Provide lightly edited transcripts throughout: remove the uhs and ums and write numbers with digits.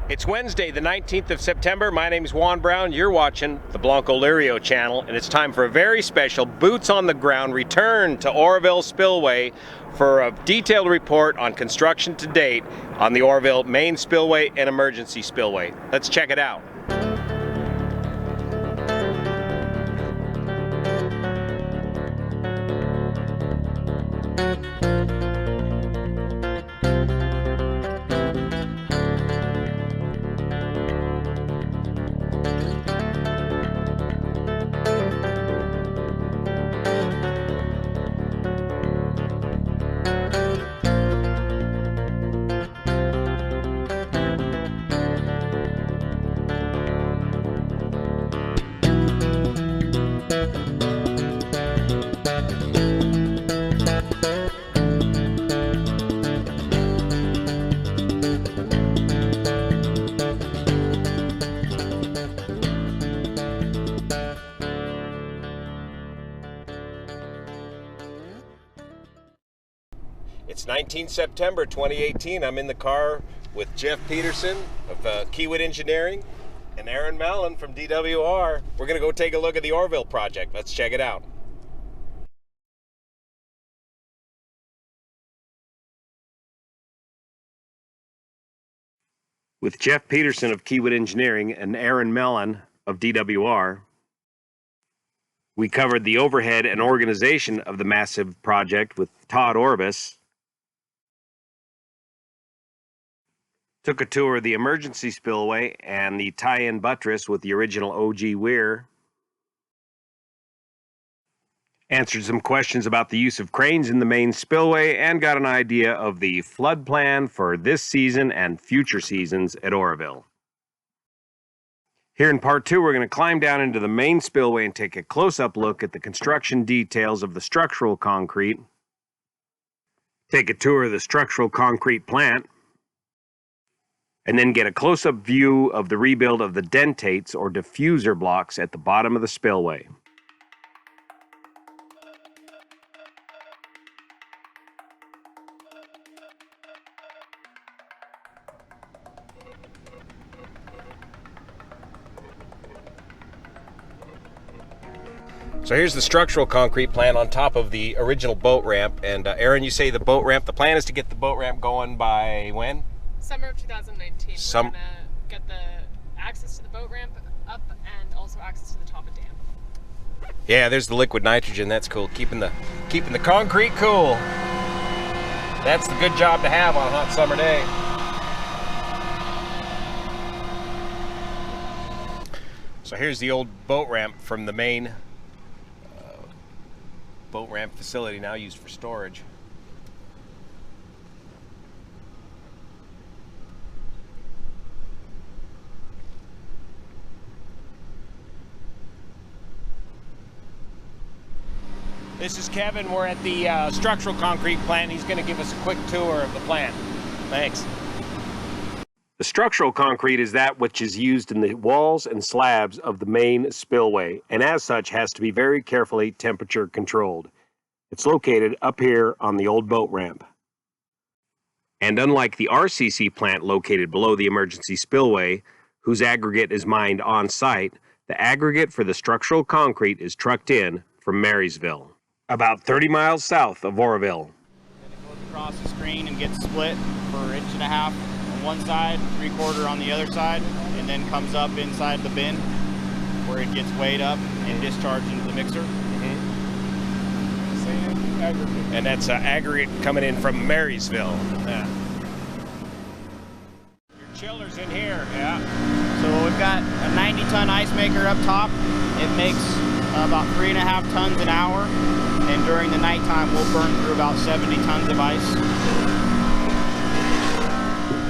It's Wednesday, the 19th of September. My name is Juan Brown. You're watching the Blanco Lirio channel, and it's time for a very special boots on the ground return to Oroville Spillway for a detailed report on construction to date on the Oroville main spillway and emergency spillway. Let's check it out. It's 19 September 2018. I'm in the car with Jeff Peterson of Kiewit Engineering and Aram Bedrosian from DWR. We're going to go take a look at the Oroville project. Let's check it out. With Jeff Peterson of Kiewit Engineering and Aram Bedrosian of DWR, we covered the overhead and organization of the massive project with Todd Orvis, took a tour of the emergency spillway and the tie-in buttress with the original OG weir, answered some questions about the use of cranes in the main spillway, and got an idea of the flood plan for this season and future seasons at Oroville. Here in part two, we're going to climb down into the main spillway and take a close-up look at the construction details of the structural concrete, take a tour of the structural concrete plant, and then get a close-up view of the rebuild of the dentates or diffuser blocks at the bottom of the spillway. So here's the structural concrete plant on top of the original boat ramp. And Aaron, you say the boat ramp, the plan is to get the boat ramp going by when? Summer of 2019. We're going to get the access to the boat ramp up and also access to the top of dam. Yeah, there's the liquid nitrogen. That's cool. Keeping the concrete cool. That's the good job to have on a hot summer day. So here's the old boat ramp from the main boat ramp facility, now used for storage. This is Kevin. We're at the structural concrete plant. He's going to give us a quick tour of the plant. Thanks. The structural concrete is that which is used in the walls and slabs of the main spillway, and as such has to be very carefully temperature controlled. It's located up here on the old boat ramp. And unlike the RCC plant located below the emergency spillway, whose aggregate is mined on site, the aggregate for the structural concrete is trucked in from Marysville, about 30 miles south of Oroville. Then it goes across the screen and gets split for 1.5 inches on one side, 3/4 on the other side, and then comes up inside the bin where it gets weighed up and discharged into the mixer. Sand aggregate. And that's aggregate coming in from Marysville. Yeah. Your chiller's in here, yeah. So we've got a 90-ton ice maker up top. It makes about 3.5 tons an hour, and during the nighttime we'll burn through about 70 tons of ice.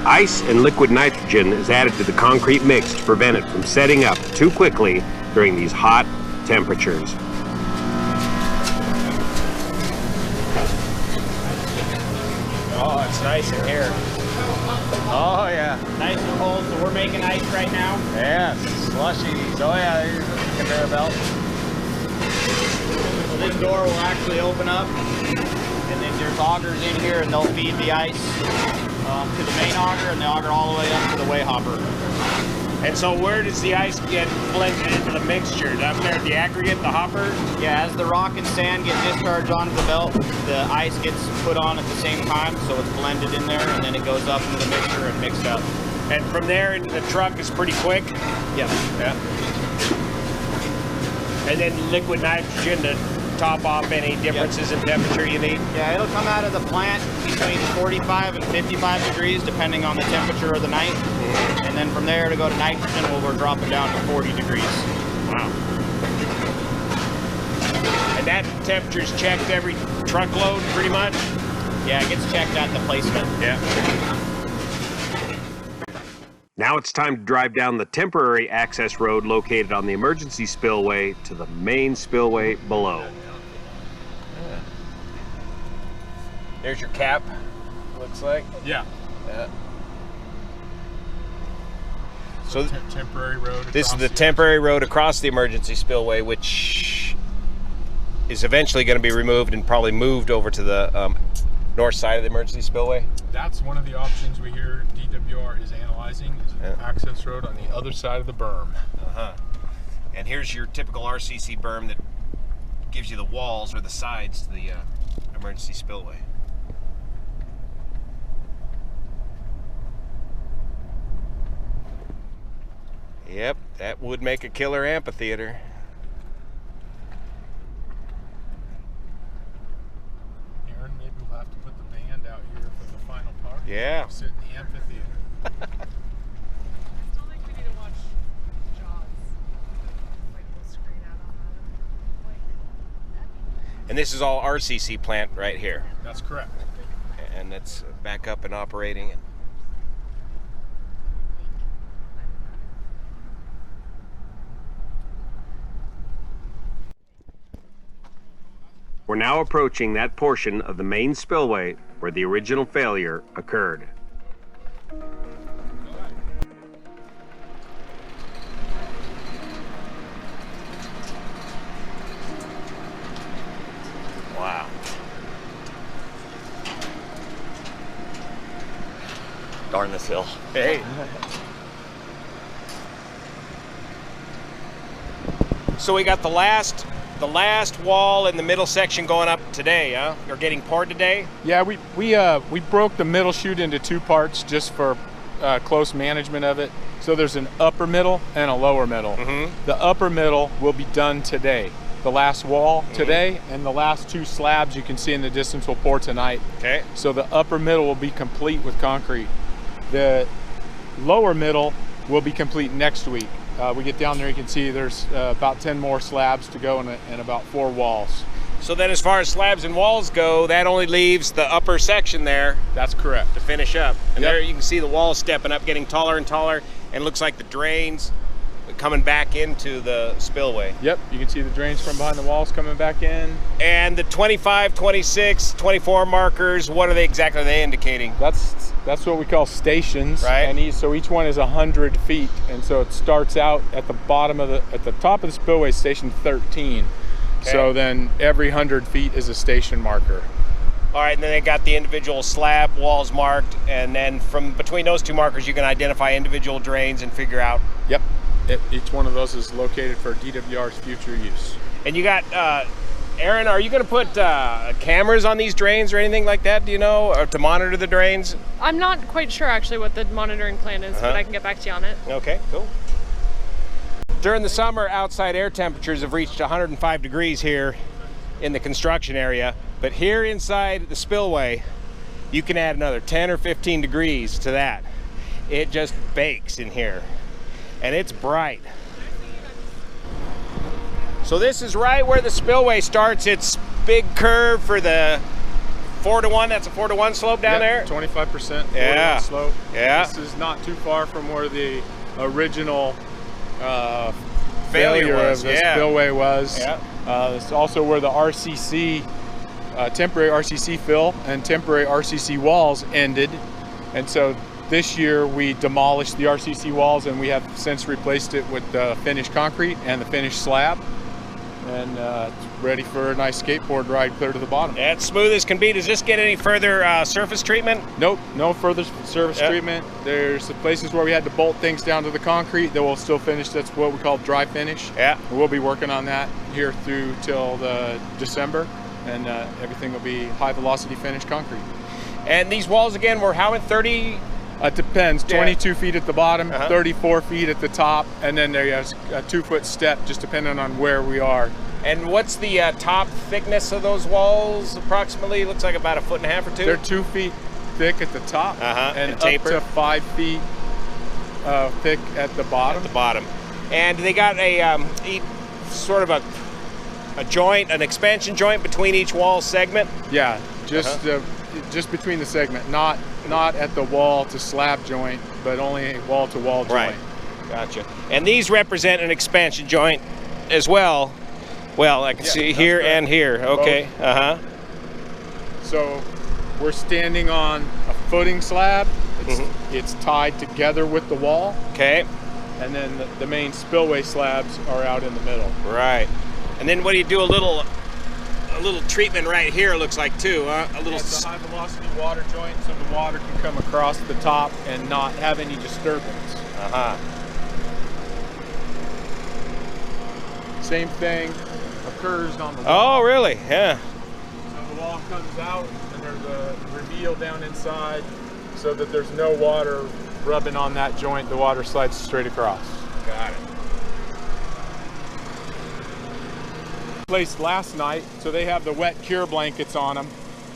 Ice and liquid nitrogen is added to the concrete mix to prevent it from setting up too quickly during these hot temperatures. Oh, it's nice in here. Oh yeah. Nice and cold, so we're making ice right now. Yeah, slushies. Oh yeah, there's a conveyor belt. So this door will actually open up, and then there's augers in here, and they'll feed the ice to the main auger and the auger all the way up to the weigh hopper. And so where does the ice get blended into the mixture? Up there at the aggregate, the hopper? Yeah, as the rock and sand get discharged onto the belt, the ice gets put on at the same time, so it's blended in there, and then it goes up into the mixture and mixed up. And from there into the truck is pretty quick? Yep. Yeah. And then liquid nitrogen to top off any differences in temperature you need? Yeah, it'll come out of the plant between 45 and 55 degrees, depending on the temperature of the night. And then from there to go to nitrogen, we're dropping down to 40 degrees. Wow. And that temperature is checked every truckload, pretty much? Yeah, it gets checked at the placement. Yeah. Now it's time to drive down the temporary access road located on the emergency spillway to the main spillway below. There's your cap, looks like. Yeah. So temporary road. This is the temporary road across the emergency spillway, which is eventually going to be removed and probably moved over to the north side of the emergency spillway. That's one of the options we hear DWR is analyzing, is an access road on the other side of the berm. And here's your typical RCC berm that gives you the walls or the sides to the emergency spillway. Yep, that would make a killer amphitheater. Aaron, maybe we'll have to put the band out here for the final part. Yeah. Sit in the amphitheater. I still think we need to watch Jaws. Like we'll screen out on that. And this is all RCC plant right here. That's correct. And it's back up and operating. We're now approaching that portion of the main spillway where the original failure occurred. Wow. Darn this hill. Hey. So we got the last wall in the middle section going up today, huh? Or getting poured today? Yeah, we broke the middle chute into two parts just for close management of it. So there's an upper middle and a lower middle. The upper middle will be done today. The last wall today, and the last two slabs you can see in the distance will pour tonight. Okay. So the upper middle will be complete with concrete. The lower middle will be complete next week. We get down there, you can see there's about 10 more slabs to go and about 4 walls. So then as far as slabs and walls go, that only leaves the upper section there. That's correct. To finish up. And Yep. there you can see the walls stepping up, getting taller and taller, and looks like the drains coming back into the spillway. Yep, you can see the drains from behind the walls coming back in. And the 25, 26, 24 markers, what are they exactly indicating? That's what we call stations, right? And so each one is 100 feet, and so it starts out at the bottom of at the top of the spillway, station 13. Okay. So then every 100 feet is a station marker. All right, and then they got the individual slab walls marked, and then from between those two markers, you can identify individual drains and figure out. Yep, each one of those is located for DWR's future use. And you got, Aaron, are you going to put cameras on these drains or anything like that, do you know, or to monitor the drains? I'm not quite sure actually what the monitoring plan is, but I can get back to you on it. Okay, cool. During the summer, outside air temperatures have reached 105 degrees here in the construction area, but here inside the spillway, you can add another 10 or 15 degrees to that. It just bakes in here, and it's bright. So this is right where the spillway starts its big curve for the 4-to-1. That's a 4-to-1 slope down there? 25% Yeah. slope. Yeah. This is not too far from where the original Failure was, of the yeah. spillway was. Yeah. It's also where the RCC, temporary RCC fill and temporary RCC walls ended. And so this year we demolished the RCC walls and we have since replaced it with the finished concrete and the finished slab. and it's ready for a nice skateboard ride clear to the bottom. That's smooth as can be. Does this get any further surface treatment? Nope, no further surface treatment. There's the places where we had to bolt things down to the concrete that we'll still finish. That's what we call dry finish. Yeah. We'll be working on that here through till the December, and everything will be high velocity finished concrete. And these walls again were how in 30? It depends. 22 feet at the bottom, 34 feet at the top, and then there's a 2-foot step just depending on where we are. And what's the top thickness of those walls approximately? Looks like about 1.5 feet or 2. They're 2 feet thick at the top and up to 5 feet thick at the bottom. At the bottom. And they got a sort of a joint, an expansion joint between each wall segment? Yeah, just between the segment, not at the wall to slab joint, but only a wall to wall joint. Right. Gotcha. And these represent an expansion joint as well. Well, I can see here and here. Okay. Both. So we're standing on a footing slab. It's tied together with the wall. Okay. And then the main spillway slabs are out in the middle. Right. And then what do you do? A little treatment right here, looks like, too, huh? It's a high velocity water joint, so the water can come across the top and not have any disturbance. Same thing occurs on the wall. Oh, really? Yeah. So the wall comes out and there's a reveal down inside so that there's no water rubbing on that joint. The water slides straight across. Got it. Placed last night, so they have the wet cure blankets on them,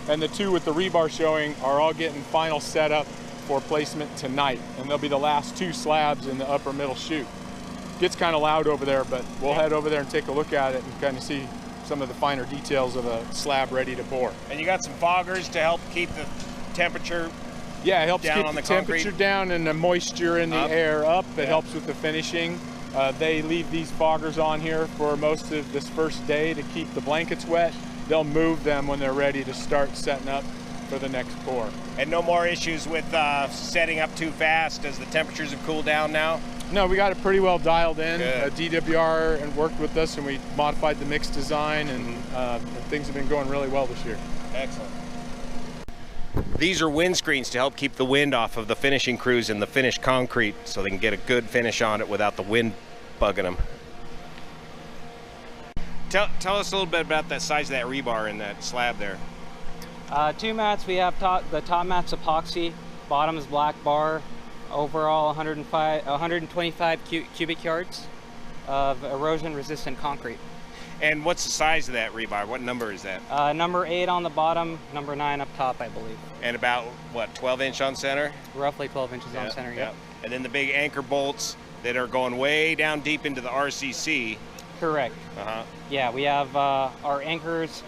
and the two with the rebar showing are all getting final setup for placement tonight, and they'll be the last 2 slabs in the upper middle chute. Gets kind of loud over there, but we'll head over there and take a look at it and kind of see some of the finer details of a slab ready to pour. And you got some foggers to help keep the temperature it helps down keep on the the temperature concrete? down and the moisture in the air up. It helps with the finishing. They leave these foggers on here for most of this first day to keep the blankets wet. They'll move them when they're ready to start setting up for the next pour. And no more issues with setting up too fast as the temperatures have cooled down now? No, we got it pretty well dialed in. Good. DWR and worked with us, and we modified the mix design, and things have been going really well this year. Excellent. These are windscreens to help keep the wind off of the finishing crews in the finished concrete so they can get a good finish on it without the wind bugging them. Tell us a little bit about that size of that rebar in that slab there. 2 mats. We have the top mat's epoxy, bottom is black bar, overall 125 cubic yards of erosion resistant concrete. And what's the size of that rebar? What number is that? Number 8 on the bottom, number 9 up top, I believe. And about, what, 12-inch on center? Roughly 12 inches on center, yeah. And then the big anchor bolts that are going way down deep into the RCC. Correct. Yeah, we have our anchors.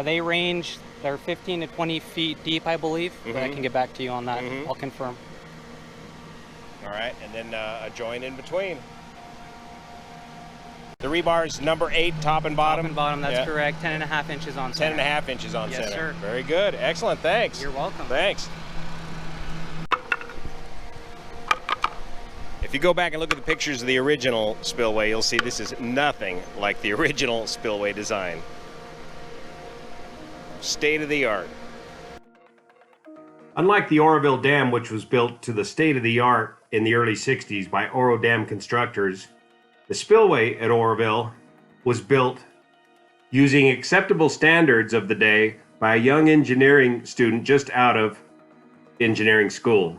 They range, they're 15 to 20 feet deep, I believe. But I can get back to you on that. I'll confirm. All right, and then a joint in between. The rebar is number 8, top and bottom? Top and bottom, that's correct. 10.5 inches on center. 10.5 inches on center. Yes, sir. Very good. Excellent. Thanks. You're welcome. Thanks. If you go back and look at the pictures of the original spillway, you'll see this is nothing like the original spillway design. State of the art. Unlike the Oroville Dam, which was built to the state of the art in the early 60s by Oro Dam constructors, the spillway at Oroville was built using acceptable standards of the day by a young engineering student just out of engineering school.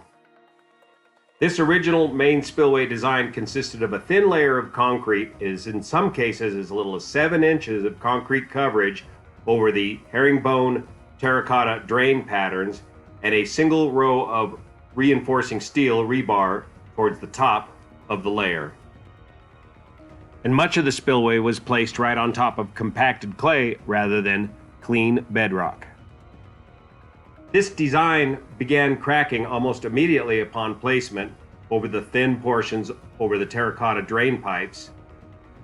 This original main spillway design consisted of a thin layer of concrete, is in some cases as little as 7 inches of concrete coverage over the herringbone terracotta drain patterns, and a single row of reinforcing steel rebar towards the top of the layer. And much of the spillway was placed right on top of compacted clay rather than clean bedrock. This design began cracking almost immediately upon placement over the thin portions over the terracotta drain pipes.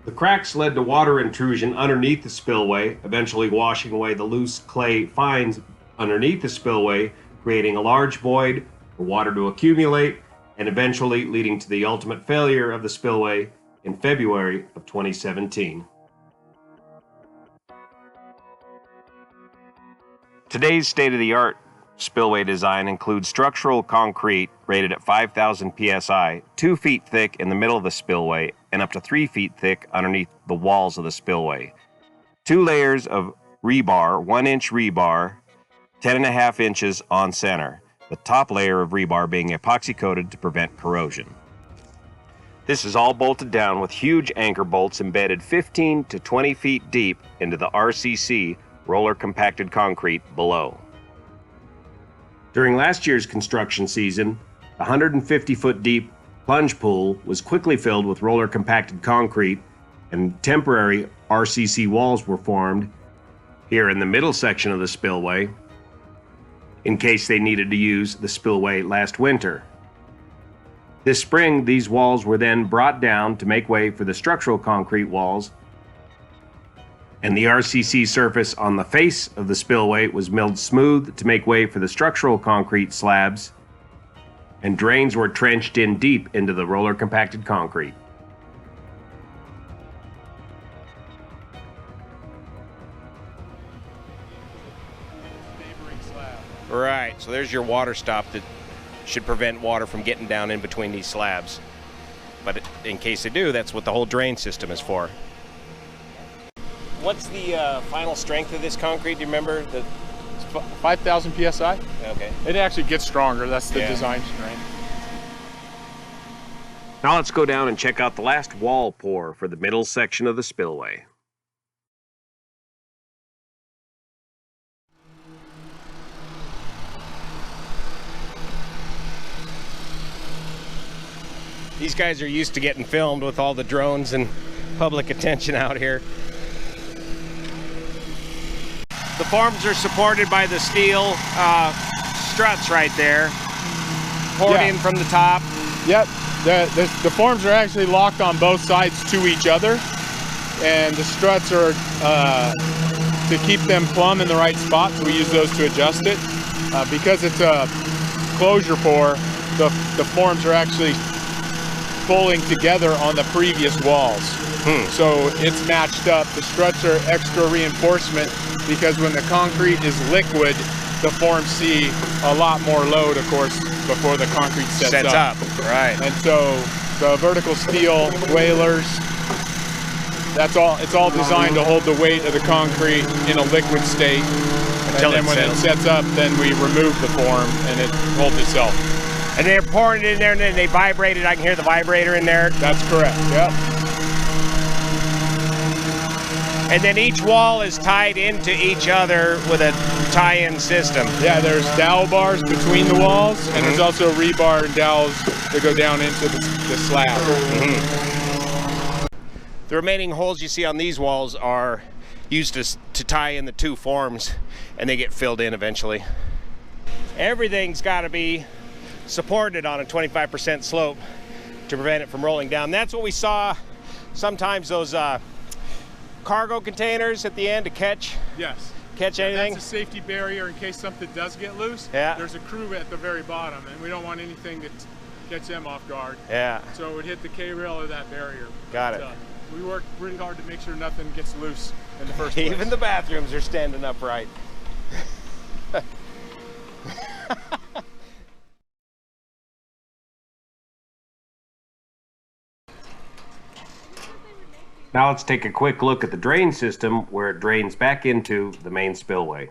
The cracks led to water intrusion underneath the spillway, eventually washing away the loose clay fines underneath the spillway, creating a large void for water to accumulate, and eventually leading to the ultimate failure of the spillway in February of 2017. Today's state-of-the-art spillway design includes structural concrete rated at 5,000 psi, 2 feet thick in the middle of the spillway, and up to 3 feet thick underneath the walls of the spillway. 2 layers of rebar, 1-inch rebar, 10.5 inches on center. The top layer of rebar being epoxy coated to prevent corrosion. This is all bolted down with huge anchor bolts embedded 15 to 20 feet deep into the RCC, roller compacted concrete, below. During last year's construction season, the 150-foot deep plunge pool was quickly filled with roller compacted concrete, and temporary RCC walls were formed here in the middle section of the spillway in case they needed to use the spillway last winter. This spring, these walls were then brought down to make way for the structural concrete walls, and the RCC surface on the face of the spillway was milled smooth to make way for the structural concrete slabs, and drains were trenched in deep into the roller compacted concrete. Right, so there's your water stop that should prevent water from getting down in between these slabs. But in case they do, that's what the whole drain system is for. What's the final strength of this concrete? Do you remember? It's 5,000 psi. Okay. It actually gets stronger. That's the design strength. Now let's go down and check out the last wall pour for the middle section of the spillway. These guys are used to getting filmed with all the drones and public attention out here. The forms are supported by the steel struts right there, poured in from the top. Yep, the forms are actually locked on both sides to each other, and the struts are to keep them plumb in the right spot, so we use those to adjust it. Because it's a closure pour, the forms are actually pulling together on the previous walls. So it's matched up. The struts are extra reinforcement because when the concrete is liquid, the forms see a lot more load, of course, before the concrete sets up. Right. And so the vertical steel whalers, it's all designed to hold the weight of the concrete in a liquid state. And then when it sets up, then we remove the form and it holds itself. And they're pouring it in there and then they vibrate it. I can hear the vibrator in there. That's correct, yep. And then each wall is tied into each other with a tie-in system. Yeah, there's dowel bars between the walls, and there's also rebar and dowels that go down into the slab. The remaining holes you see on these walls are used to tie in the two forms, and they get filled in eventually. Everything's got to be supported on a 25% slope to prevent it from rolling down. That's what we saw sometimes, those cargo containers at the end to catch anything. That's a safety barrier in case something does get loose. Yeah. There's a crew at the very bottom, and we don't want anything to catch them off guard. Yeah. So it would hit the K-rail or that barrier. Got it. We work really hard to make sure nothing gets loose in the first place. Even the bathrooms are standing upright. Now let's take a quick look at the drain system where it drains back into the main spillway.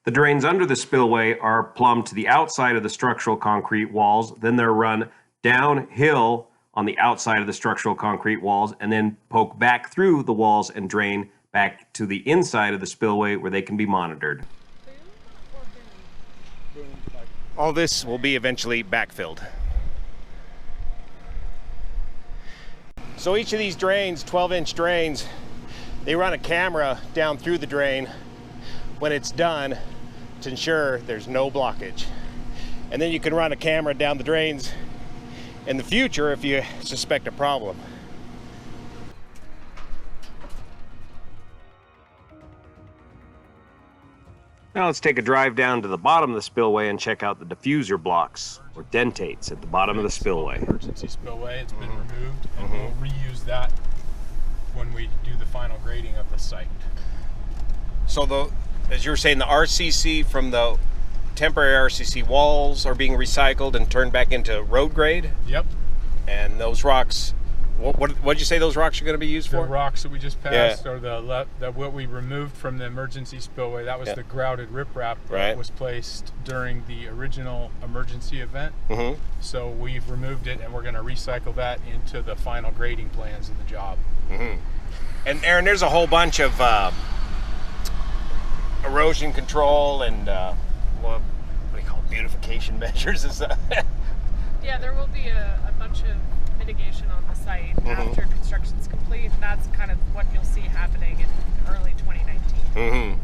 The drains under the spillway are plumbed to the outside of the structural concrete walls, then they're run downhill on the outside of the structural concrete walls, and then poke back through the walls and drain back to the inside of the spillway where they can be monitored. All this will be eventually backfilled. So each of these drains, 12-inch drains, they run a camera down through the drain when it's done to ensure there's no blockage. And then you can run a camera down the drains in the future if you suspect a problem. Now let's take a drive down to the bottom of the spillway and check out the diffuser blocks, or dentates, at the bottom of the spillway. Emergency spillway, it's been removed, and we'll reuse that when we do the final grading of the site. So as you were saying, the RCC from the temporary RCC walls are being recycled and turned back into road grade. Yep. And those rocks, what did you say those rocks are going to be used The for? rocks that we just passed, or what we removed from the emergency spillway. That was the grouted riprap that was placed during the original emergency event. So we've removed it, and we're going to recycle that into the final grading plans of the job. And Aaron, there's a whole bunch of erosion control and what do you call it, beautification measures. Yeah, there will be a bunch of mitigation on the site after construction's complete. That's kind of what you'll see happening in early 2019.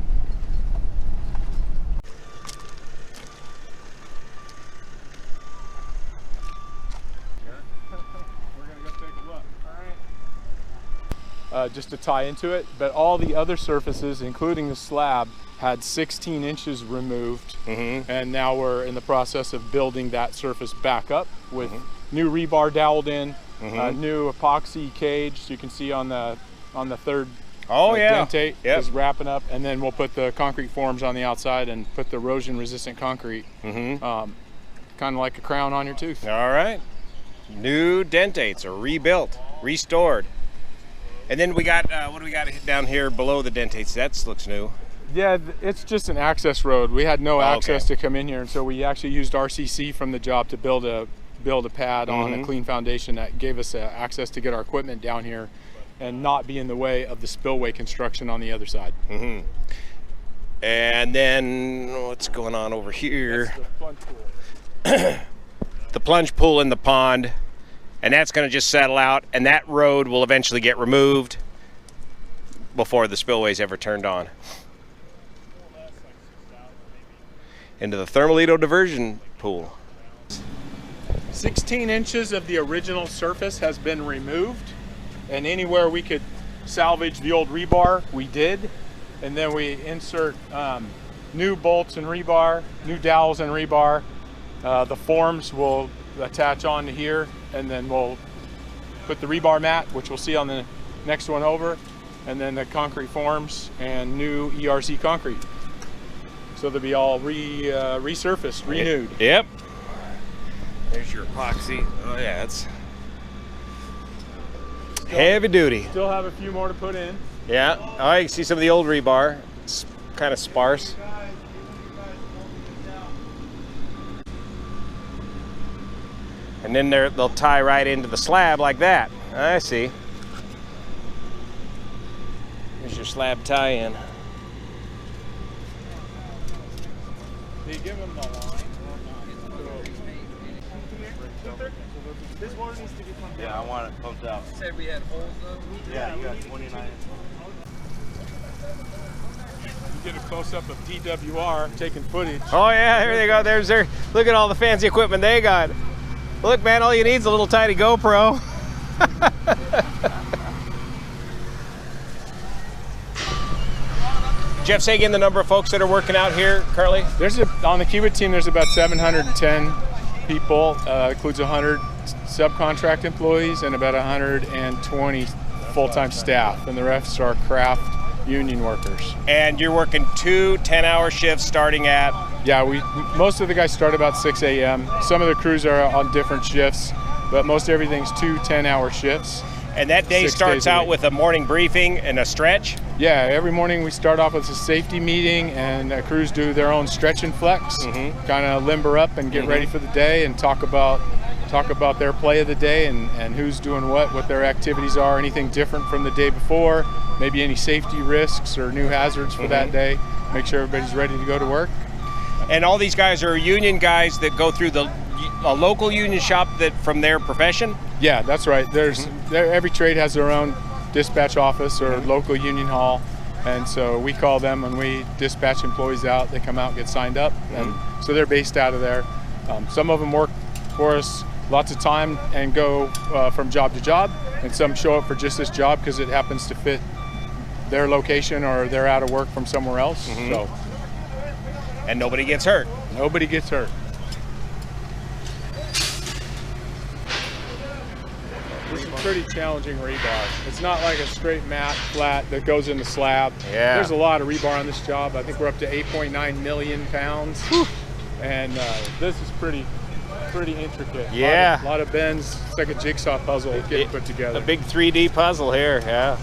Just to tie into it, but all the other surfaces, including the slab, had 16 inches removed, and now we're in the process of building that surface back up with new rebar doweled in, new epoxy cage. You can see on the third dentate is wrapping up, and then we'll put the concrete forms on the outside and put the erosion resistant concrete, kind of like a crown on your tooth. All right, new dentates are rebuilt, restored. And then we got, what do we got down here below the dentates? That looks new. Yeah, it's just an access road. We had no access to come in here, and so we actually used RCC from the job to build a pad on a clean foundation that gave us access to get our equipment down here and not be in the way of the spillway construction on the other side. And then what's going on over here? That's the plunge pool. The plunge pool in the pond. And that's going to just settle out, and that road will eventually get removed before the spillway's ever turned on. Into the Thermalito diversion pool. 16 inches of the original surface has been removed, and anywhere we could salvage the old rebar, we did. And then we insert new bolts and rebar, new dowels and rebar. The forms will attach onto here, and then we'll put the rebar mat, which we'll see on the next one over, and then the concrete forms and new ERC concrete. So they'll be all resurfaced, renewed. Yep. There's your epoxy. Oh yeah, it's heavy duty. Still have a few more to put in. Yeah. Oh, you can see some of the old rebar. It's kind of sparse. And then they'll tie right into the slab like that. I see. Here's your slab tie-in. Do you give them the line? This one needs to be pumped out. Yeah, I want it pumped out. You said we had holes though? Yeah, you got 29. You get a close-up of DWR taking footage. Oh yeah, here they go. There's their, look at all the fancy equipment they got. Look, man, all you need is a little tiny GoPro. Jeff, say again the number of folks that are working out here currently. On the Kiewit team, there's about 710 people. Includes 100 subcontract employees and about 120 full-time staff, and the rest are craft union workers. And you're working 2 10-hour shifts starting at? Yeah, most of the guys start about 6 a.m. Some of the crews are on different shifts, but most everything's 2 10-hour shifts. And that day starts out with a morning briefing and a stretch? Yeah, every morning we start off with a safety meeting, and crews do their own stretch and flex, kind of limber up and get ready for the day, and talk about their play of the day and who's doing what their activities are, anything different from the day before, maybe any safety risks or new hazards for that day. Make sure everybody's ready to go to work. And all these guys are union guys that go through a local union shop that from their profession? Yeah, that's right. Every trade has their own dispatch office or local union hall, and so we call them when we dispatch employees out. They come out and get signed up, and so they're based out of there. Some of them work for us lots of time and go from job to job, and some show up for just this job because it happens to fit their location or they're out of work from somewhere else. So, and nobody gets hurt. Nobody gets hurt. This is pretty challenging rebar. It's not like a straight mat flat that goes in the slab. Yeah. There's a lot of rebar on this job. I think we're up to 8.9 million pounds. Whew. And this is pretty intricate. Yeah. A lot of bends. It's like a jigsaw puzzle getting put together. A big 3D puzzle here, yeah.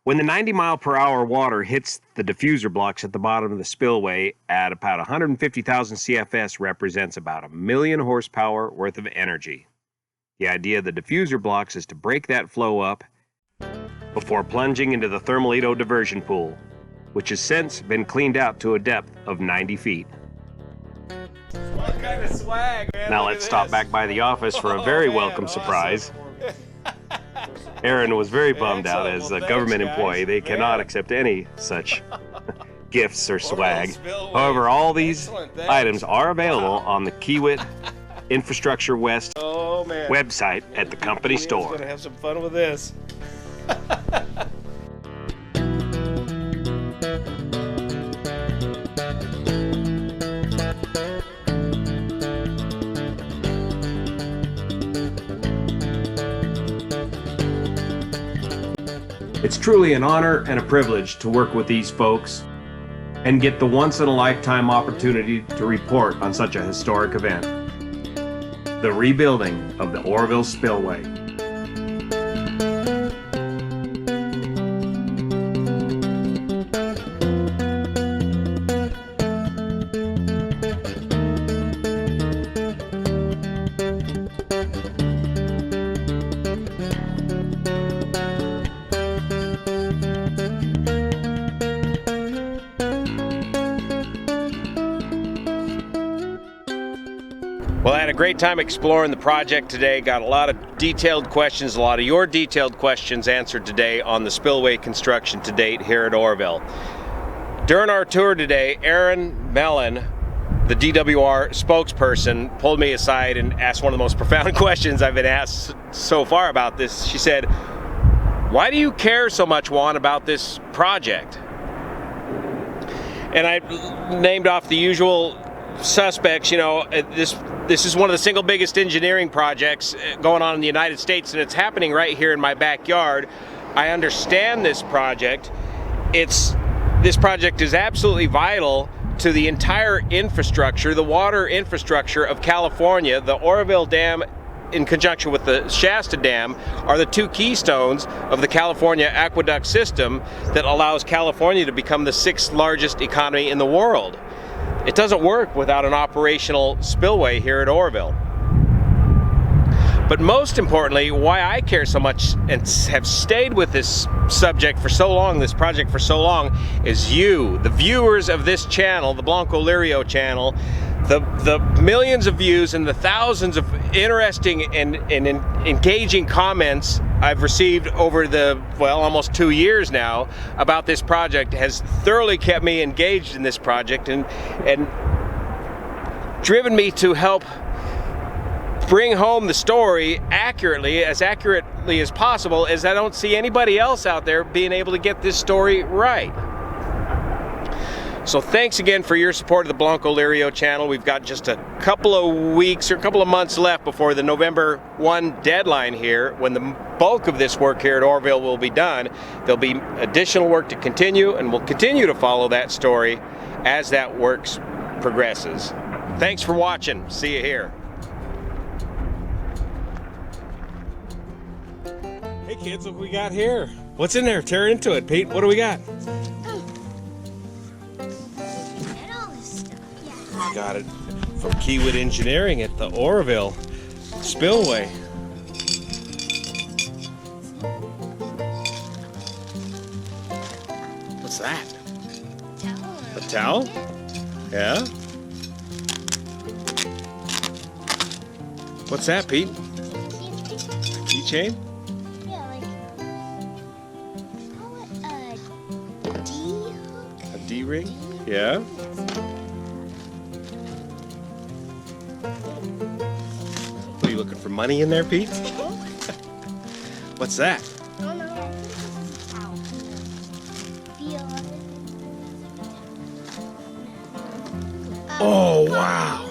When the 90-mile-per-hour water hits the diffuser blocks at the bottom of the spillway at about 150,000 CFS represents about 1 million horsepower worth of energy. The idea of the diffuser blocks is to break that flow up before plunging into the thermal diversion pool, which has since been cleaned out to a depth of 90 feet. What kind of swag, man? Now let's stop back by the office for a very welcome surprise. Aaron was very bummed out as a government employee. They cannot accept any such gifts or swag. However, all these items are available on the Kiewit Infrastructure West website at the company store. Gonna have some fun with this. It's truly an honor and a privilege to work with these folks and get the once-in-a-lifetime opportunity to report on such a historic event. The rebuilding of the Oroville Spillway. Well, I had a great time exploring the project today. Got a lot of detailed questions, a lot of your detailed questions answered today on the spillway construction to date here at Oroville. During our tour today, Erin Mellon, the DWR spokesperson, pulled me aside and asked one of the most profound questions I've been asked so far about this. She said, "Why do you care so much, Juan, about this project?" And I named off the usual suspects. You know, this is one of the single biggest engineering projects going on in the United States, and it's happening right here in my backyard. I understand this project. This project is absolutely vital to the entire infrastructure, the water infrastructure of California. The Oroville Dam in conjunction with the Shasta Dam are the two keystones of the California aqueduct system that allows California to become the 6th largest economy in the world. It doesn't work without an operational spillway here at Oroville. But most importantly, why I care so much and have stayed with this subject for so long, this project for so long, is you, the viewers of this channel, the Blanco Lirio channel, the millions of views and the thousands of interesting and engaging comments I've received over the, well, almost 2 years now about this project has thoroughly kept me engaged in this project and driven me to help bring home the story accurately as possible, as I don't see anybody else out there being able to get this story right. So thanks again for your support of the Blanco Lirio channel. We've got just a couple of weeks or a couple of months left before the November 1 deadline here, when the bulk of this work here at Oroville will be done. There'll be additional work to continue, and we'll continue to follow that story as that work progresses. Thanks for watching. See you here. Hey kids, look what we got here. What's in there? Tear into it, Pete. What do we got? Got it from Kiewit Engineering at the Oroville Spillway. What's that? A towel? Yeah? What's that, Pete? A keychain? Yeah, like, call it a D-hook? A D-ring? Yeah? What, are you looking for money in there, Pete? What's that? Oh no, I think this is a towel. Feel of it. Oh, wow.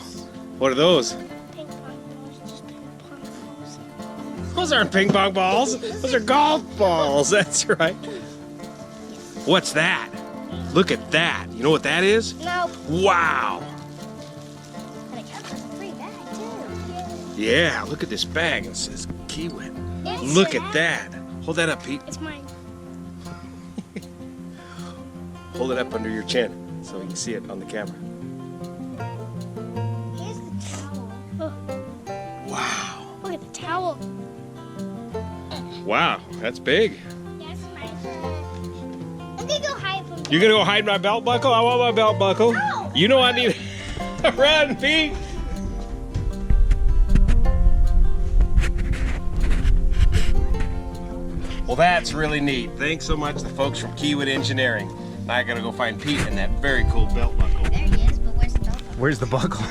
What are those? Ping pong balls, just ping pong balls. Those aren't ping pong balls. Those are golf balls. That's right. What's that? Look at that. You know what that is? No. Wow. And it comes with a free bag too. Yeah, look at this bag. It says Kiewit. It's Look your at bag. that. Hold that up, Pete. It's mine. Hold it up under your chin so you can see it on the camera. Here's the towel. Oh, Wow. look at the towel. Wow, that's big. That's my. I'm gonna go hide from. You're gonna go hide my belt buckle? I want my belt buckle. No. You know I need run, Pete. Well, that's really neat. Thanks so much, the folks from Kiewit Engineering. Now I gotta go find Pete and that very cool belt buckle. There he is, but where's the belt? Where's the buckle?